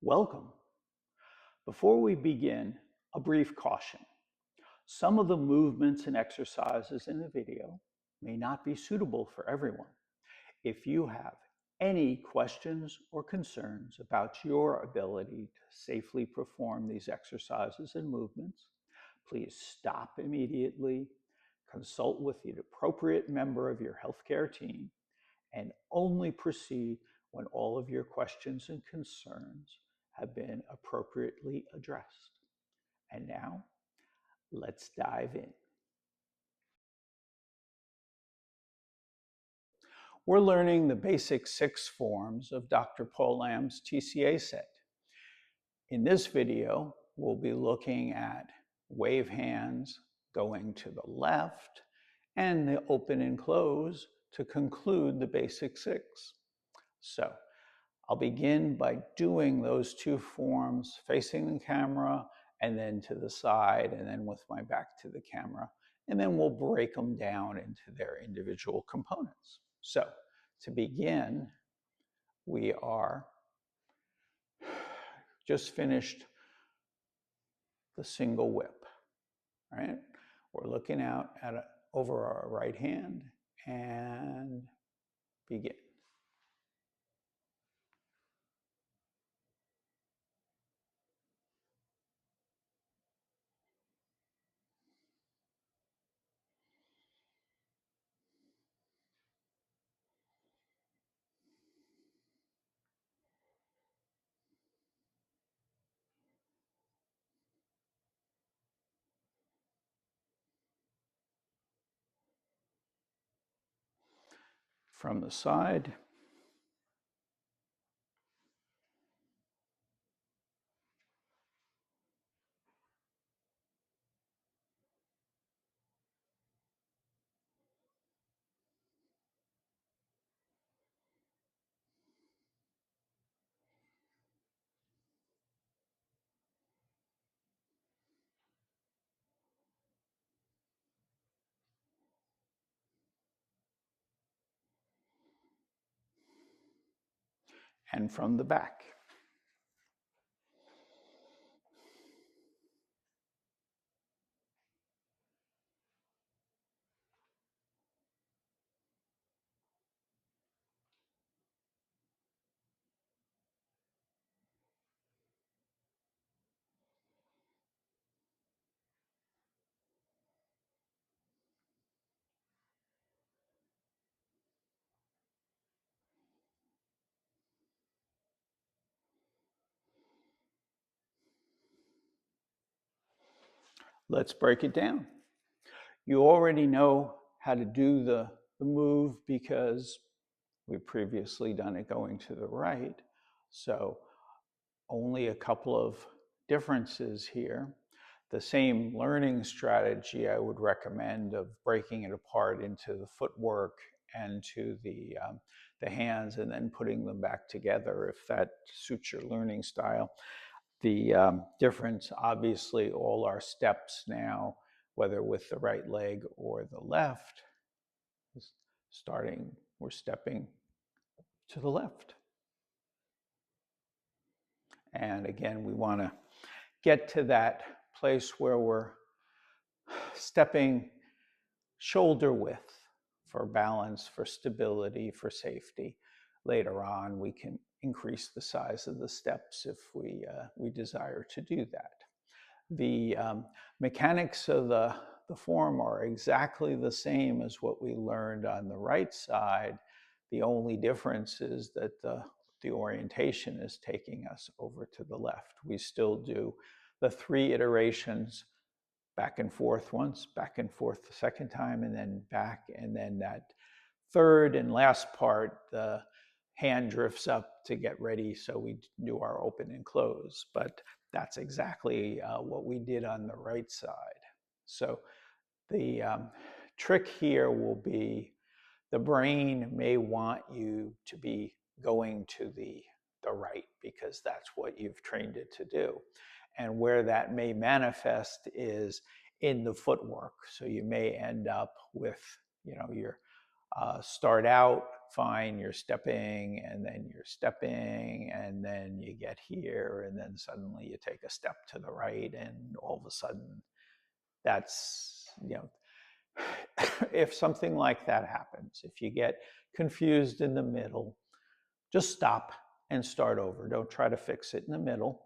Welcome. Before we begin, a brief caution. Some of the movements and exercises in the video may not be suitable for everyone. If you have any questions or concerns about your ability to safely perform these exercises and movements, please stop immediately, consult with the appropriate member of your healthcare team, and only proceed when all of your questions and concerns have been appropriately addressed. And now, let's dive in. We're learning the basic 6 forms of Dr. Paul Lam'sTai TCA set. In this video, we'll be looking at wave hands going to the left and the open and close to conclude the basic 6. So I'll begin by doing those 2 forms facing the camera and then to the side and then with my back to the camera. And then we'll break them down into their individual components. So to begin, we are just finished the single whip, right? We're looking out at over our right hand and begin. From the side. And from the back. Let's break it down. You already know how to do the move because we've previously done it going to the right. So only a couple of differences here. The same learning strategy I would recommend of breaking it apart into the footwork and to the hands and then putting them back together if that suits your learning style. The difference, obviously, all our steps now, whether with the right leg or the left, we're stepping to the left. And again, we want to get to that place where we're stepping shoulder width for balance, for stability, for safety. Later on, we can increase the size of the steps if we desire to do that. The mechanics of the form are exactly the same as what we learned on the right side. The only difference is that the orientation is taking us over to the left. We still do the 3 iterations, back and forth once, back and forth the second time, and then back, and then that third and last part, the hand drifts up to get ready, so we do our open and close. But that's exactly what we did on the right side. So the trick here will be the brain may want you to be going to the right because that's what you've trained it to do. And where that may manifest is in the footwork. So you may end up with, your start out fine, you're stepping, and then you're stepping, and then you get here, and then suddenly you take a step to the right, and all of a sudden that's, if something like that happens, if you get confused in the middle, just stop and start over. Don't try to fix it in the middle.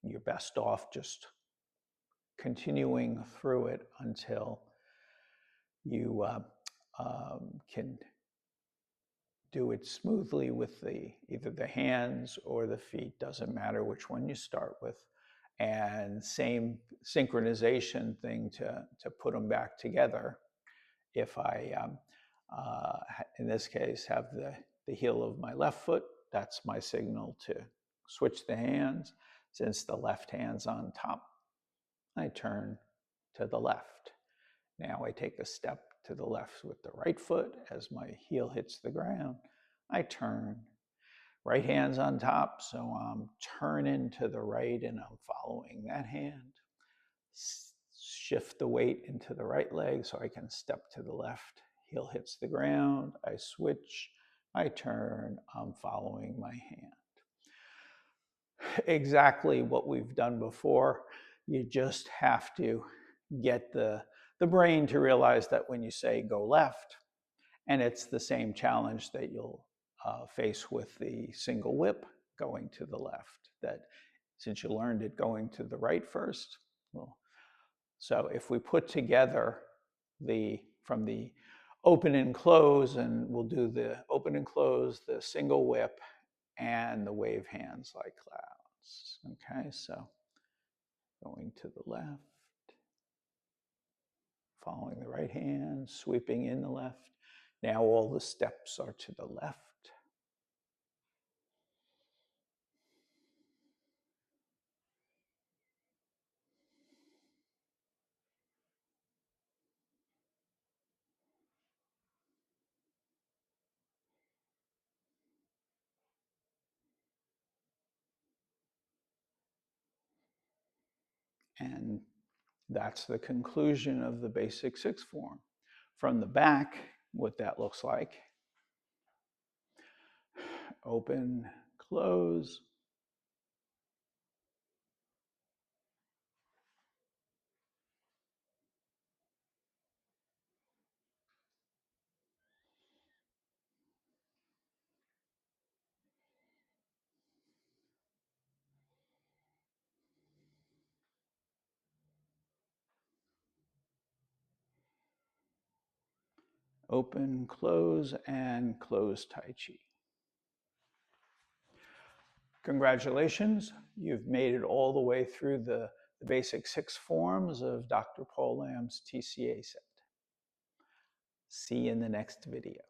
You're best off just continuing through it until you can do it smoothly with either the hands or the feet, doesn't matter which one you start with. And same synchronization thing to put them back together. If I, in this case, have the heel of my left foot, that's my signal to switch the hands. Since the left hand's on top, I turn to the left. Now I take a step to the left with the right foot. As my heel hits the ground, I turn. Right hand's on top, so I'm turning to the right and I'm following that hand. Shift the weight into the right leg so I can step to the left. Heel hits the ground, I switch, I turn, I'm following my hand. Exactly what we've done before. You just have to get the brain to realize that when you say go left, and it's the same challenge that you'll face with the single whip going to the left, that since you learned it going to the right first, well, so if we put together from the open and close, and we'll do the open and close, the single whip, and the wave hands like clouds. Okay, so going to the left, following the right hand, sweeping in the left. Now all the steps are to the left. And that's the conclusion of the basic six form. From the back, what that looks like: open, close, open, close, and close Tai Chi. Congratulations, you've made it all the way through the basic six forms of Dr. Paul Lam's TCA set. See you in the next video.